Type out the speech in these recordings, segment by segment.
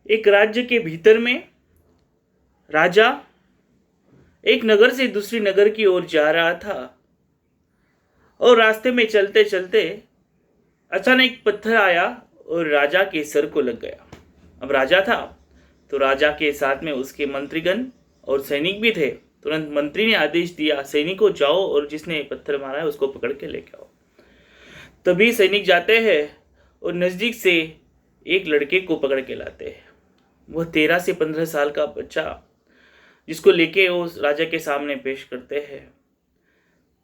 एक राज्य के भीतर में राजा एक नगर से दूसरी नगर की ओर जा रहा था और रास्ते में चलते चलते अचानक एक पत्थर आया और राजा के सर को लग गया। अब राजा था तो राजा के साथ में उसके मंत्रीगण और सैनिक भी थे। तुरंत मंत्री ने आदेश दिया, सैनिकों जाओ और जिसने पत्थर मारा है उसको पकड़ के लेके आओ। तभी सैनिक जाते हैं और नजदीक से एक लड़के को पकड़ के लाते हैं। वह 13 से 15 साल का बच्चा, जिसको लेके वो राजा के सामने पेश करते हैं।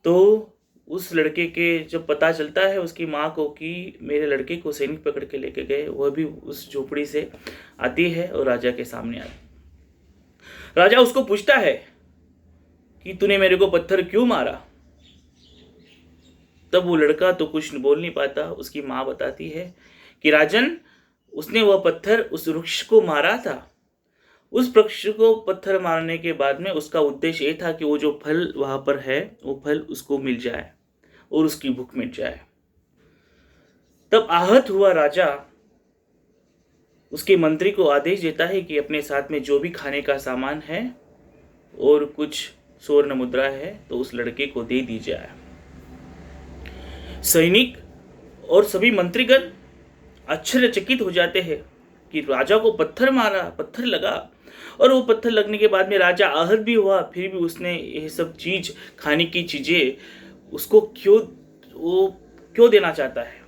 तो उस लड़के के जब पता चलता है उसकी माँ को कि मेरे लड़के को सैनिक पकड़ के लेके गए, वह भी उस झोपड़ी से आती है और राजा के सामने आती। राजा उसको पूछता है कि तूने मेरे को पत्थर क्यों मारा। तब वो लड़का तो कुछ बोल नहीं पाता। उसकी माँ बताती है कि राजन, उसने वह पत्थर उस वृक्ष को मारा था। उस वृक्ष को पत्थर मारने के बाद में उसका उद्देश्य ये था कि वो जो फल वहां पर है वो फल उसको मिल जाए और उसकी भूख मिट जाए। तब आहत हुआ राजा उसके मंत्री को आदेश देता है कि अपने साथ में जो भी खाने का सामान है और कुछ स्वर्ण मुद्रा है तो उस लड़के को दे दी जाए। सैनिक और सभी मंत्रीगण आश्चर्यचकित हो जाते हैं कि राजा को पत्थर लगा और वो पत्थर लगने के बाद में राजा आहत भी हुआ, फिर भी उसने ये सब चीज, खाने की चीजें उसको क्यों देना चाहता है।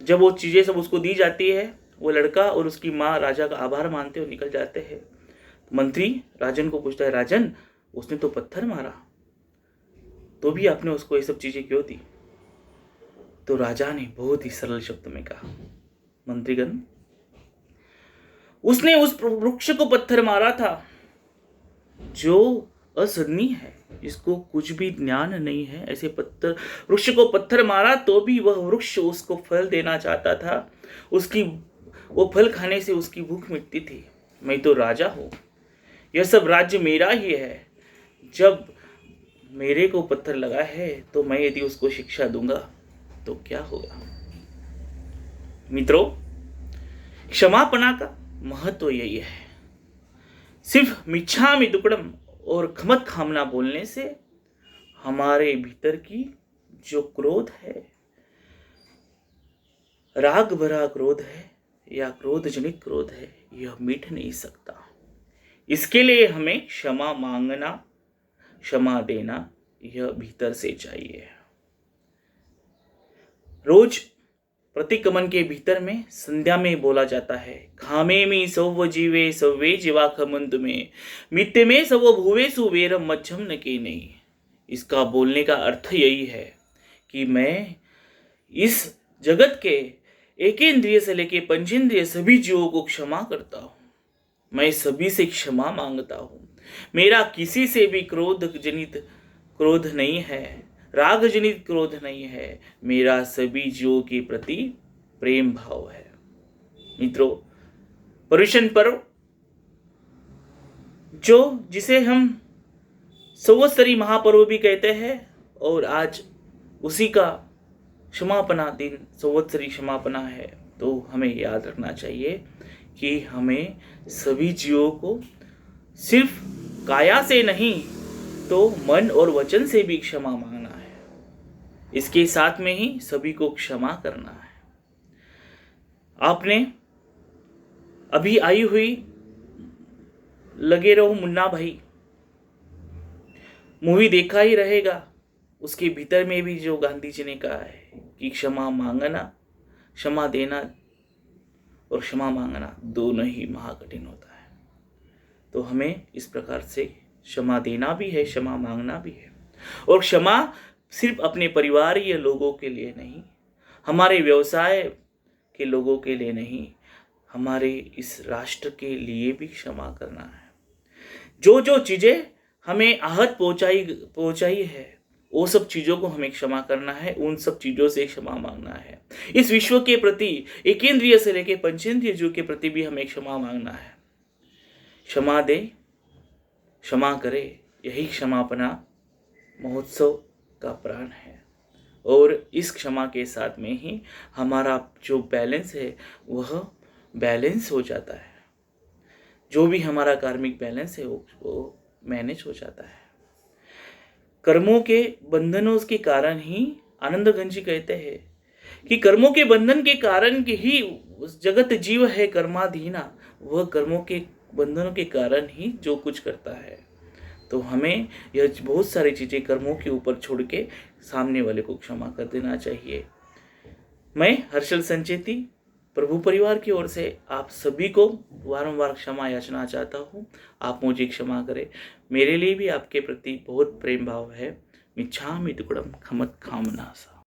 जब वो चीजें सब उसको दी जाती है, वो लड़का और उसकी माँ राजा का आभार मानते हुए निकल जाते हैं। मंत्री राजन को पूछता है, राजन, उसने तो पत्थर मारा, तो भी आपने उसको ये सब चीजें क्यों दी। तो राजा ने बहुत ही सरल शब्द में कहा, मंत्रीगण, उसने उस वृक्ष को पत्थर मारा था जो असहनीय है, जिसको कुछ भी ज्ञान नहीं है। ऐसे वृक्ष को पत्थर मारा तो भी वह वृक्ष उसको फल देना चाहता था। वो फल खाने से उसकी भूख मिटती थी। मैं तो राजा हूं, यह सब राज्य मेरा ही है। जब मेरे को पत्थर लगा है तो मैं यदि उसको शिक्षा दूंगा तो क्या होगा। मित्रों, क्षमापना का महत्व यही है। सिर्फ मिच्छामि दुक्कडम और खमत खामना बोलने से हमारे भीतर की जो क्रोध है, राग भरा क्रोध है या क्रोध जनित क्रोध है, यह मिट नहीं सकता। इसके लिए हमें क्षमा मांगना, क्षमा देना, यह भीतर से चाहिए। रोज प्रतिक्रमण के भीतर में संध्या में बोला जाता है, खामे में सौव जीवे सवे जीवा खमंत में मित्य में सव भुवे सुवेरम मच्छम न के नहीं। इसका बोलने का अर्थ यही है कि मैं इस जगत के एकेंद्रिय से लेके पंचेंद्रिय सभी जीवों को क्षमा करता हूँ। मैं सभी से क्षमा मांगता हूँ। मेरा किसी से भी क्रोध जनित क्रोध नहीं है, राग जनित क्रोध नहीं है। मेरा सभी जीवों के प्रति प्रेम भाव है। मित्रों, पर्युषण पर्व जिसे हम संवत्सरी महापर्व भी कहते हैं और आज उसी का क्षमापना दिन, संवत्सरी क्षमापना है, तो हमें याद रखना चाहिए कि हमें सभी जीवों को सिर्फ काया से नहीं तो मन और वचन से भी क्षमा मांगना है। इसके साथ में ही सभी को क्षमा करना है। आपने अभी आई हुई लगे रहो मुन्ना भाई मूवी देखा ही रहेगा। उसके भीतर में भी जो गांधी जी ने कहा है कि क्षमा मांगना, क्षमा देना और क्षमा मांगना दोनों ही महाकठिन होता है। तो हमें इस प्रकार से क्षमा देना भी है, क्षमा मांगना भी है। और क्षमा सिर्फ अपने परिवारीय लोगों के लिए नहीं, हमारे व्यवसाय के लोगों के लिए नहीं, हमारे इस राष्ट्र के लिए भी क्षमा करना है। जो चीज़ें हमें आहत पहुंचाई है, वो सब चीज़ों को हमें क्षमा करना है, उन सब चीज़ों से क्षमा मांगना है। इस विश्व के प्रति, एकेंद्रिय से लेकर पंचेंद्रिय जीव के प्रति भी हमें क्षमा मांगना है। क्षमा दे, क्षमा करे, यही क्षमापना महोत्सव का प्राण है। और इस क्षमा के साथ में ही हमारा जो बैलेंस है वह बैलेंस हो जाता है, जो भी हमारा कार्मिक बैलेंस है वो मैनेज हो जाता है। कर्मों के बंधनों के कारण ही आनंद गंज जी कहते हैं कि कर्मों के बंधन के कारण के ही उस जगत जीव है कर्माधीना, वह कर्मों के बंधनों के कारण ही जो कुछ करता है। तो हमें यह बहुत सारी चीज़ें कर्मों के ऊपर छोड़ के सामने वाले को क्षमा कर देना चाहिए। मैं हर्षल संचेती प्रभु परिवार की ओर से आप सभी को वारंवार क्षमा याचना चाहता हूँ। आप मुझे क्षमा करें, मेरे लिए भी आपके प्रति बहुत प्रेम भाव है। मिच्छामि दुक्कडम खमत खामनासा।